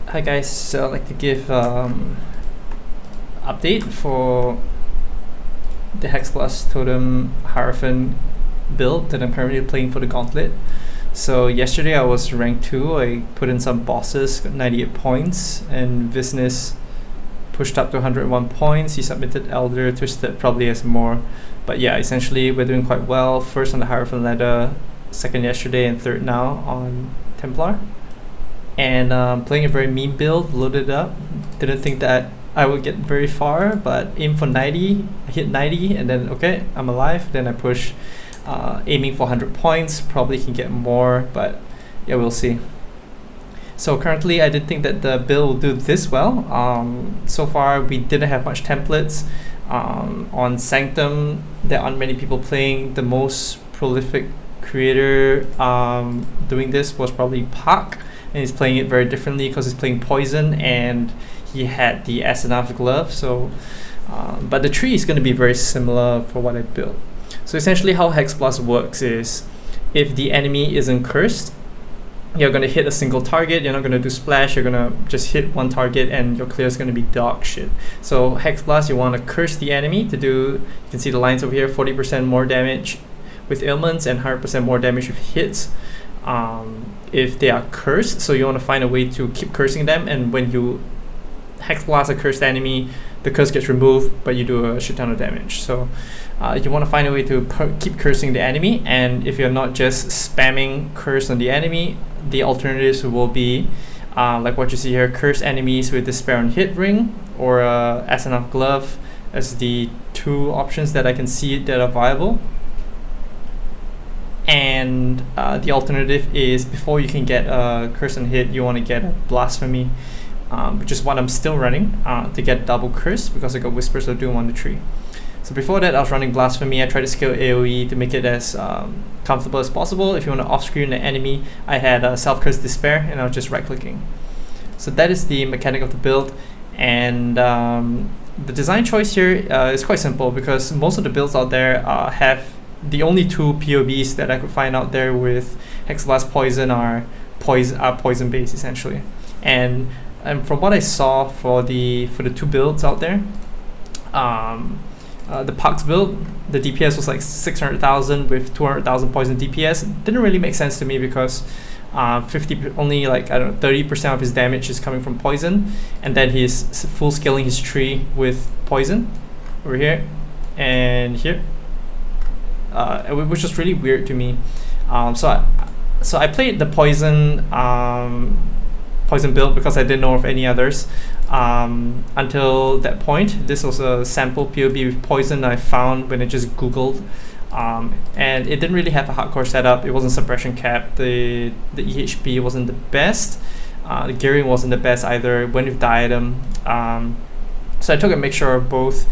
Hi guys, so I'd like to give update for the Hexblast Totem Hierophant build that I'm currently playing for the Gauntlet. So yesterday I was rank 2, I put in some bosses, got 98 points, and Business pushed up to 101 points. He submitted Elder, Twisted probably has more. But yeah, essentially we're doing quite well. First on the Hierophant ladder, second yesterday, and third now on Templar. And playing a very mean build, loaded up. Didn't think that I would get very far, but aim for 90, I hit 90, and then okay, I'm alive. Then I push, aiming for 100 points, probably can get more, but yeah, we'll see. So currently I didn't think that the build will do this well. So far we didn't have much templates. On Sanctum, there aren't many people playing. The most prolific creator doing this was probably Park. And he's playing it very differently because he's playing Poison and he had the Asenath Glove. So, but the tree is going to be very similar for what I built. So essentially how Hexblast works is if the enemy isn't cursed, you're going to hit a single target, you're not going to do splash, you're going to just hit one target and your clear is going to be dog shit. So Hexblast, you want to curse the enemy to do, you can see the lines over here, 40% more damage with ailments and 100% more damage with hits. If they are cursed, so you want to find a way to keep cursing them, and when you Hexblast a cursed enemy, the curse gets removed, but you do a shit ton of damage. So you want to find a way to keep cursing the enemy, and if you're not just spamming curse on the enemy, the alternatives will be like what you see here, curse enemies with Despair on hit ring or Asenath Glove as the two options that I can see that are viable. And the alternative is before you can get a curse and hit, you want to get a blasphemy, which is what I'm still running to get double curse because I got Whispers of Doom on the tree. So before that I was running blasphemy. I tried to scale AoE to make it as comfortable as possible. If you want to off-screen the enemy, I had self-curse despair and I was just right-clicking. So that is the mechanic of the build, and the design choice here is quite simple because most of the builds out there have the only two POBs that I could find out there with Hexblast Poison are poison based essentially, and from what I saw for the two builds out there, the Puck's build, the DPS was like 600,000 with 200,000 poison DPS. It didn't really make sense to me because only like I don't know 30% of his damage is coming from poison, and then he's full scaling his tree with poison over here and here. Which was really weird to me. So I played the poison build because I didn't know of any others until that point. This was a sample POB with poison I found when I just googled, and it didn't really have a hardcore setup. It wasn't suppression cap. The EHP wasn't the best. The gearing wasn't the best either. Went with diadem. So I took a mixture of both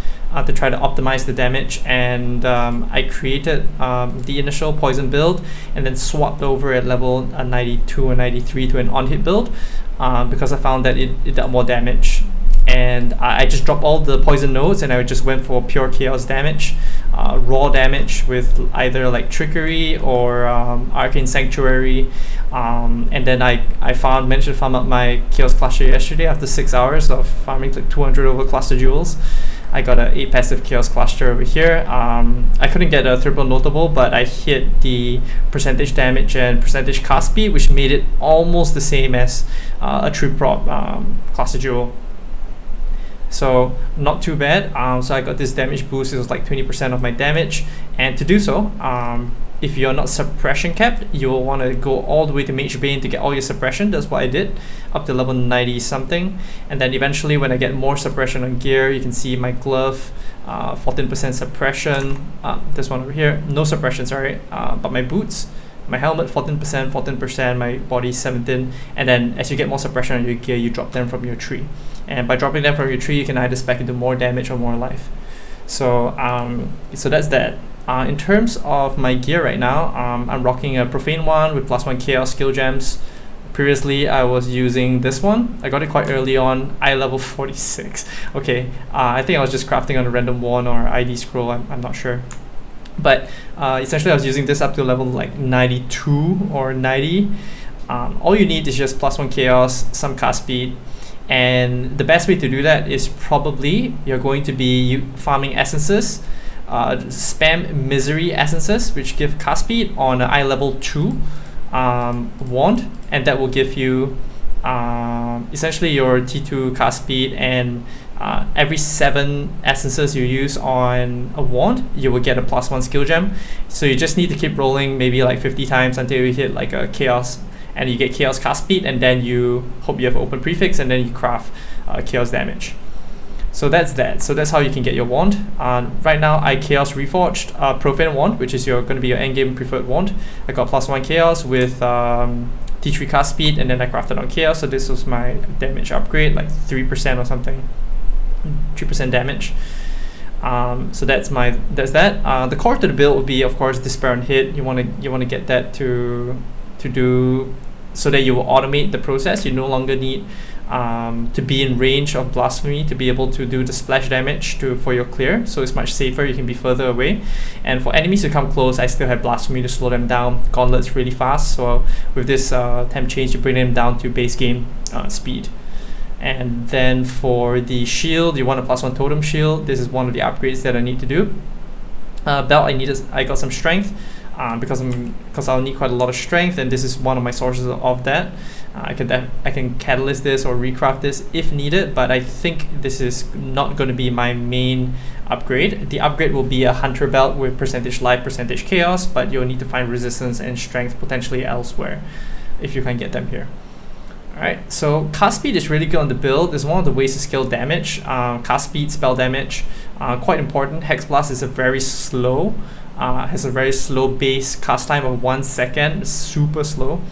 to try to optimize the damage, and I created the initial poison build and then swapped over at level 92 or 93 to an on-hit build because I found that it did more damage. And I just dropped all the poison nodes and I just went for pure chaos damage, raw damage with either like trickery or arcane sanctuary, and then I managed to farm up my chaos cluster yesterday after 6 hours of farming like 200 over cluster jewels. I got a 8 passive chaos cluster over here. I couldn't get a triple notable, but I hit the percentage damage and percentage cast speed, which made it almost the same as a true prop cluster jewel. So not too bad. So I got this damage boost. It was like 20% of my damage, and to do so, if you're not suppression capped, you will want to go all the way to Mage Bane to get all your suppression. That's what I did, up to level 90 something. And then eventually when I get more suppression on gear, you can see my glove, 14% suppression. This one over here, no suppression, sorry. But my boots, my helmet 14%, my body 17. And then as you get more suppression on your gear, you drop them from your tree. And by dropping them from your tree, you can either spec into more damage or more life. So so that's that. In terms of my gear right now, I'm rocking a Profane one with +1 Chaos skill gems. Previously, I was using this one. I got it quite early on, eye level 46. Okay, I think I was just crafting on a random one or ID scroll, I'm not sure. But essentially I was using this up to level like 92 or 90. All you need is just +1 chaos, some cast speed, and the best way to do that is probably you're going to be farming essences. Spam misery essences, which give cast speed on an eye level 2 wand, and that will give you essentially your T2 cast speed, and every 7 essences you use on a wand, you will get a +1 skill gem. So you just need to keep rolling maybe like 50 times until you hit like a chaos, and you get chaos cast speed, and then you hope you have open prefix, and then you craft chaos damage. So that's that. So that's how you can get your wand. Right now I chaos reforged profane wand, which is going to be your endgame preferred wand. I got +1 chaos with T3 cast speed, and then I crafted on chaos. So this was my damage upgrade, like 3% or something, 3% damage. So that's that. The core to the build would be, of course, Despair on hit. You want to get that to do so that you will automate the process. You no longer need to be in range of Blasphemy to be able to do the splash damage for your clear, so it's much safer. You can be further away, and for enemies to come close, I still have Blasphemy to slow them down. Gauntlet's really fast, so with this temp change, you bring them down to base game speed. And then for the shield, you want a +1 totem shield. This is one of the upgrades that I need to do. Belt, I got some strength because I'll need quite a lot of strength, and this is one of my sources of that. I can catalyst this or recraft this if needed, but I think this is not going to be my main upgrade. The upgrade will be a hunter belt with percentage life, percentage chaos, but you'll need to find resistance and strength potentially elsewhere if you can get them here. Alright, so cast speed is really good on the build. It's one of the ways to scale damage. Cast speed, spell damage, quite important. Hexblast is has a very slow base cast time of 1 second, super slow.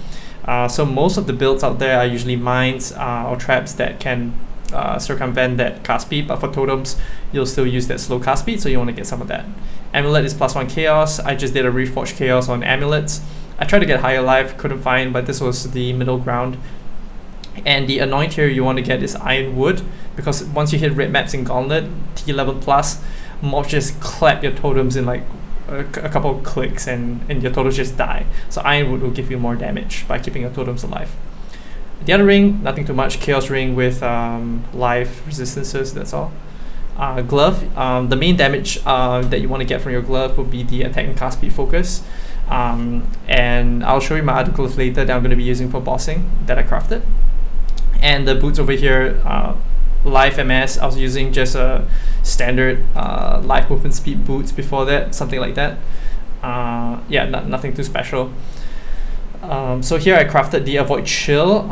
So most of the builds out there are usually mines or traps that can circumvent that cast speed, but for totems, you'll still use that slow cast speed, so you want to get some of that. Amulet is +1 chaos. I just did a reforged chaos on amulets. I tried to get higher life, couldn't find, but this was the middle ground. And the anoint here you want to get is Ironwood, because once you hit red maps in Gauntlet, T11 plus, mobs just clap your totems in like a couple of clicks, and your totems just die. So Ironwood will give you more damage by keeping your totems alive. The other ring, nothing too much, Chaos Ring with life resistances, that's all. Glove, the main damage that you want to get from your glove will be the attack and cast speed focus. And I'll show you my other gloves later that I'm going to be using for bossing that I crafted. And the boots over here, life MS, I was using just a standard life movement speed boots before that, something like that. Yeah, nothing too special. So here I crafted the Avoid Chill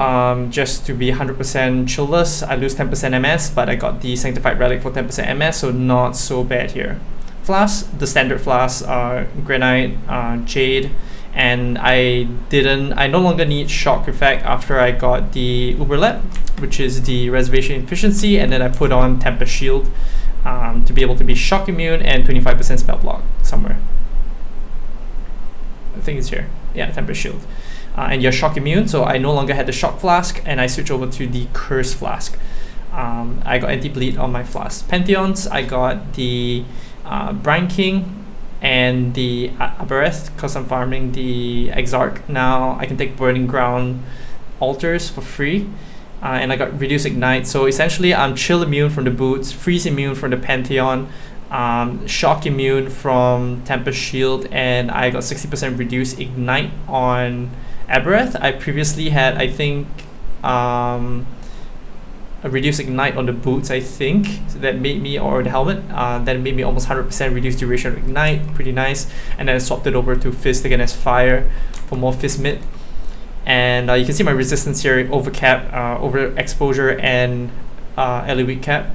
just to be 100% chillless. I lose 10% MS, but I got the Sanctified Relic for 10% MS, so not so bad here. Flasks, the standard flasks are Granite, Jade, and I no longer need Shock Effect after I got the Uberlet, which is the Reservation Efficiency, and then I put on Tempest Shield to be able to be shock immune and 25% spell block somewhere. I think it's here. Yeah, Tempest Shield. And you're shock immune, so I no longer had the Shock Flask, and I switch over to the Curse Flask. I got Anti-Bleed on my flasks. Pantheons, I got the Brine King and the Abereth, because I'm farming the Exarch now. I can take Burning Ground altars for free. And I got Reduce Ignite, so essentially I'm chill immune from the boots, freeze immune from the Pantheon, shock immune from Tempest Shield, and I got 60% Reduce Ignite on Abereth. I previously had, I think, a Reduce Ignite on the boots, I think, so that made me, or the helmet, that made me almost 100% reduced duration of Ignite, pretty nice, and then I swapped it over to Fist again as Fire for more Fist mid. And you can see my resistance here, over cap, over exposure, and LE cap.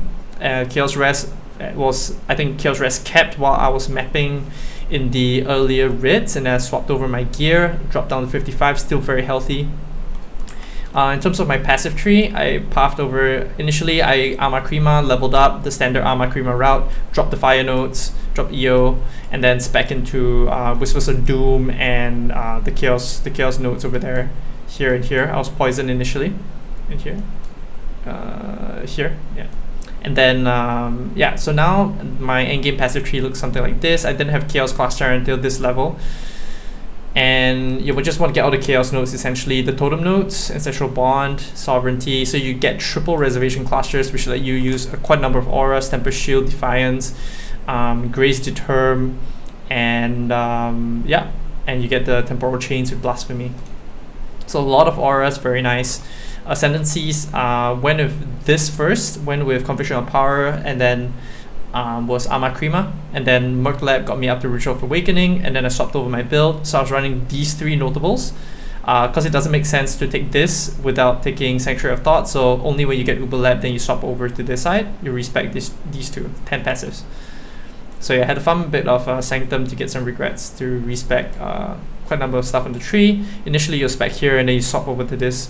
Chaos Rest was, I think Chaos Rest kept while I was mapping in the earlier raids, and then I swapped over my gear, dropped down to 55, still very healthy. In terms of my passive tree, I pathed over, initially I Arma Crema, leveled up the standard Arma Crema route, dropped the Fire Notes, dropped EO, and then spec into Whispers of Doom and the Chaos Notes over there, here and here. I was poisoned initially, in here, here, yeah. And then, yeah, so now my endgame passive tree looks something like this. I didn't have Chaos Cluster until this level. And you would just want to get all the chaos nodes, essentially the totem nodes, ancestral bond, sovereignty. So you get triple reservation clusters, which let you use quite a number of auras: temper, shield, defiance, grace, determ, and yeah, and you get the temporal chains with blasphemy. So a lot of auras, very nice. Ascendancies went with this first, went with Conviction on Power, and then was Ama Krima, and then Merc Lab got me up to Ritual of Awakening, and then I swapped over my build. So I was running these three notables because it doesn't make sense to take this without taking Sanctuary of Thought. So only when you get Uber Lab, then you swap over to this side. You respect these two, 10 passives. So yeah, I had to farm a bit of Sanctum to get some regrets, to respec quite a number of stuff on the tree. Initially you spec here, and then you swap over to this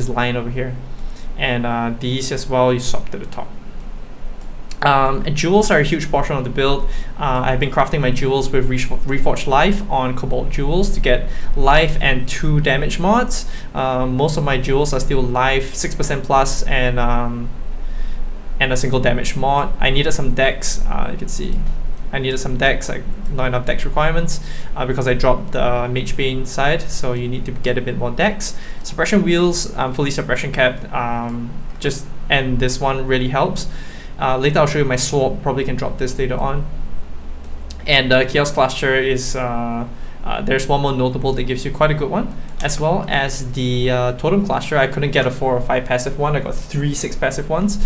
line over here. And these as well, you swap to the top. And jewels are a huge portion of the build. I've been crafting my jewels with Reforged Life on Cobalt Jewels to get life and 2 damage mods. Most of my jewels are still life 6% plus and a single damage mod. I needed some decks. You can see I needed some decks, like not enough dex requirements because I dropped the Mage Bane side, so you need to get a bit more decks. Suppression wheels, fully suppression capped, and this one really helps. Later I'll show you my sword, probably can drop this later on. And the Chaos Cluster is, there's one more notable that gives you quite a good one, as well as the Totem Cluster. I couldn't get a 4 or 5 passive one, I got 3 6 passive ones.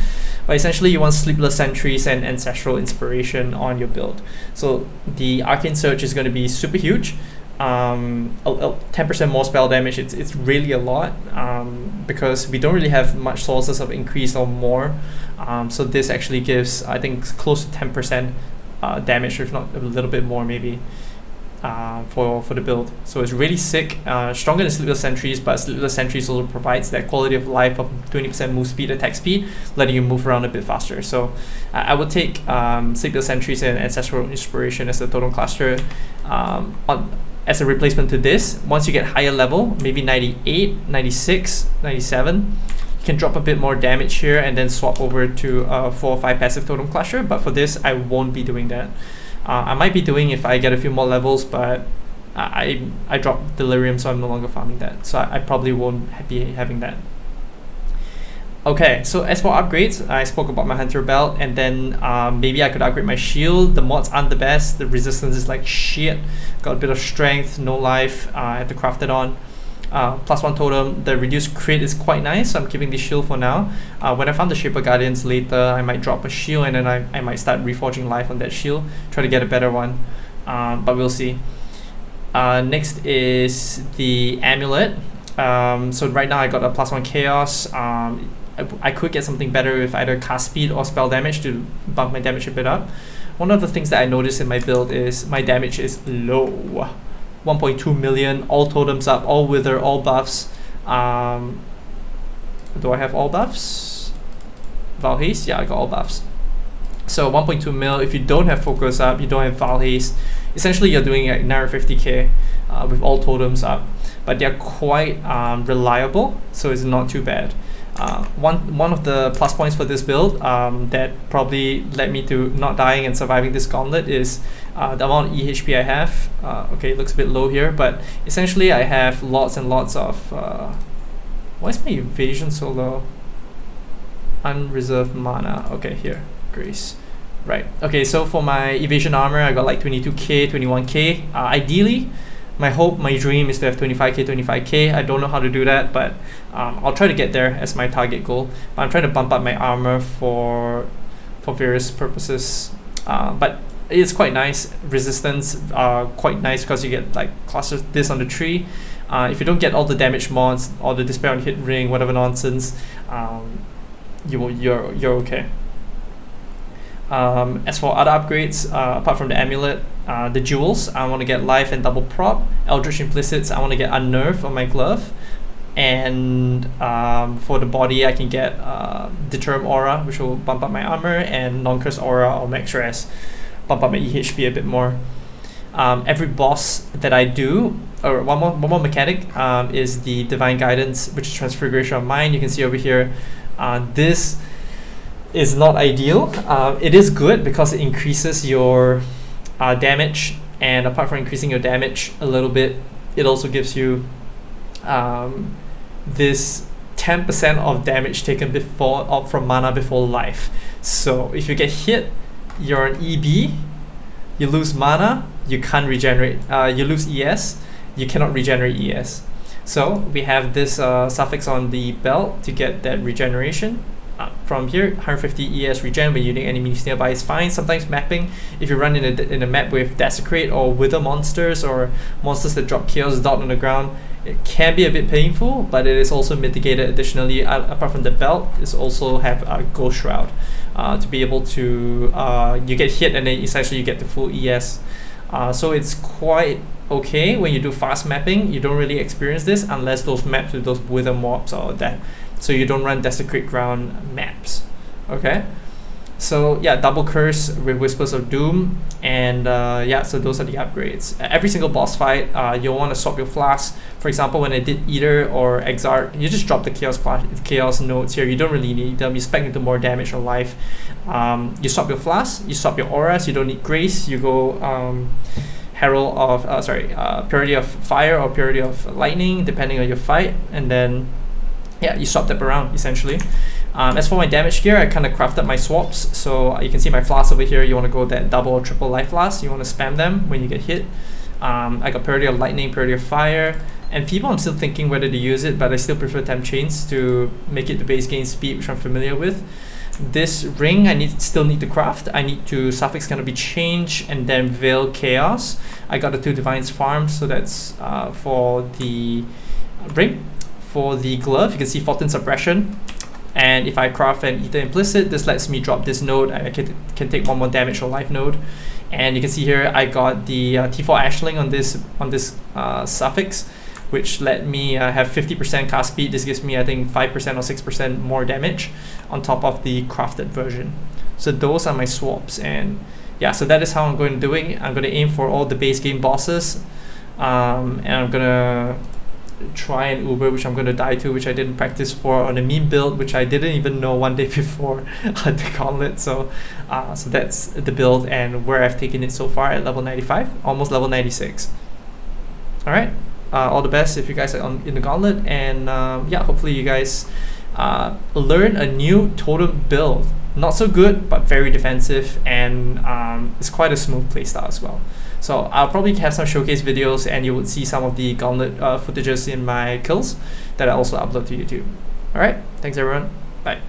But essentially you want Sleepless Sentries and Ancestral Inspiration on your build. So the Arcane Surge is going to be super huge. 10% more spell damage, it's really a lot because we don't really have much sources of increase or more. So this actually gives, I think, close to 10% damage, if not a little bit more maybe, for the build. So it's really sick, stronger than Sleepless Sentries, but Sleepless Sentries also provides that quality of life of 20% move speed, attack speed, letting you move around a bit faster. So I would take Sleepless Sentries and Ancestral Inspiration as the Totem Cluster as a replacement to this. Once you get higher level, maybe 98, 96, 97, you can drop a bit more damage here and then swap over to a 4 or 5 passive Totem Cluster. But for this, I won't be doing that. I might be doing if I get a few more levels, but I dropped Delirium, so I'm no longer farming that. So I probably won't be having that. Okay, so as for upgrades, I spoke about my Hunter Belt, and then maybe I could upgrade my shield. The mods aren't the best. The resistance is like shit. Got a bit of strength, no life. I have to craft it on. +1 totem. The reduced crit is quite nice, so I'm keeping the shield for now. When I found the Shaper Guardians later, I might drop a shield, and then I might start reforging life on that shield. Try to get a better one, but we'll see. Next is the Amulet. So right now I got a +1 chaos. I could get something better with either cast speed or spell damage to bump my damage a bit up. One of the things that I noticed in my build is my damage is low. 1.2 million, all totems up, all wither, all buffs. Do I have all buffs? Val Haste? Yeah, I got all buffs. So 1.2 mil, if you don't have focus up, you don't have Val Haste, essentially you're doing like 950k with all totems up. But they're quite reliable, so it's not too bad. One of the plus points for this build that probably led me to not dying and surviving this gauntlet is the amount of EHP I have. Okay, it looks a bit low here, but essentially I have lots and lots of... why is my evasion so low? Unreserved mana. Okay, here, Grace. Right, okay, so for my evasion armor, I got like 22k, 21k. Ideally, my hope, my dream is to have 25k. I don't know how to do that, but I'll try to get there as my target goal. But I'm trying to bump up my armor for various purposes. But it's quite nice. Resistance quite nice because you get like clusters this on the tree. If you don't get all the damage mods or the Despair on Hit Ring, whatever nonsense, you're okay. As for other upgrades, apart from the amulet, the jewels, I want to get life and double prop. Eldritch Implicits, I want to get unnerve on my glove. And for the body, I can get Determ Aura, which will bump up my armor, and Non-Curse Aura or Max Res, bump up my EHP a bit more. Every boss that I do, or one more mechanic, is the Divine Guidance, which is Transfiguration of Mind. You can see over here, this is not ideal. It is good because it increases your damage, and apart from increasing your damage a little bit, it also gives you this 10% of damage taken from mana before life. So if you get hit, you're an EB, you lose mana, you can't regenerate, you lose ES, you cannot regenerate ES. So we have this suffix on the belt to get that regeneration. From here, 150 ES regen when using enemies nearby is fine. Sometimes mapping, if you run in a map with Desecrate or Wither monsters or monsters that drop Chaos Dot on the ground, it can be a bit painful, but it is also mitigated additionally. Apart from the belt, it's also have a Ghost Shroud to be able to, you get hit and then essentially you get the full ES. So it's quite okay when you do fast mapping. You don't really experience this unless those maps with those Wither mobs or that. So you don't run Desecrate Ground maps, okay? So yeah, double curse with Whispers of Doom, and yeah, so those are the upgrades. Every single boss fight, you'll want to swap your flask. For example, when I did Eater or Exarch, you just drop the chaos nodes here. You don't really need them. You spec into more damage on life. You swap your flask, you swap your auras. You don't need Grace. You go Herald of Purity of Fire or Purity of Lightning, depending on your fight, and then yeah, you swap that around essentially. As for my damage gear, I kind of crafted my swaps. So you can see my flasks over here. You want to go that double or triple life flask. You want to spam them when you get hit. I got Purity of Lightning, Purity of Fire, and people, I'm still thinking whether to use it, but I still prefer Temp Chains to make it the base gain speed, which I'm familiar with. This ring I still need to craft. I need to suffix Canopy Change and then Veil Chaos. I got the 2 Divines farmed, so that's for the ring. For the glove, you can see 14 suppression, and if I craft an Ether Implicit, this lets me drop this node. I can take 1 more damage on life node, and you can see here I got the T4 Ashling on this suffix, which let me have 50% cast speed. This gives me I think 5% or 6% more damage on top of the crafted version. So those are my swaps, and yeah, so that is how I'm going to do it. I'm going to aim for all the base game bosses, and I'm gonna try an Uber, which I'm going to die to, which I didn't practice for, on a meme build, which I didn't even know one day before the Gauntlet. So so that's the build and where I've taken it so far at level 95, almost level 96. Alright, all the best if you guys are in the Gauntlet, and yeah, hopefully you guys learn a new Totem build. Not so good, but very defensive, and it's quite a smooth playstyle as well. So I'll probably have some showcase videos, and you would see some of the Gauntlet footages in my kills that I also upload to YouTube. Alright, thanks everyone, bye.